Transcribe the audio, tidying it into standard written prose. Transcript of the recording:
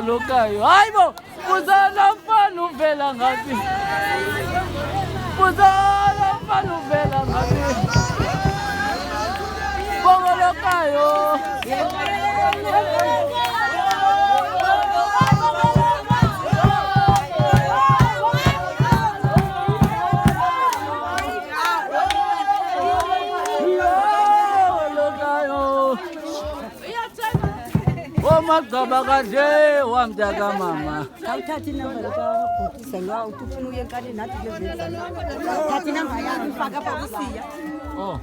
Lokayo, hayibo, uzala mfana uvela ngapi? Uzala mfana uvela ngapi? Bongo Lokayo. Magaba kaje wamjaga mama. Kawuthatha inamba likabhokisa ngawo uthi ufuna uye enkaleni nathi kule veki. Thatha inamba yakho ifaka apha kusiya. Oh.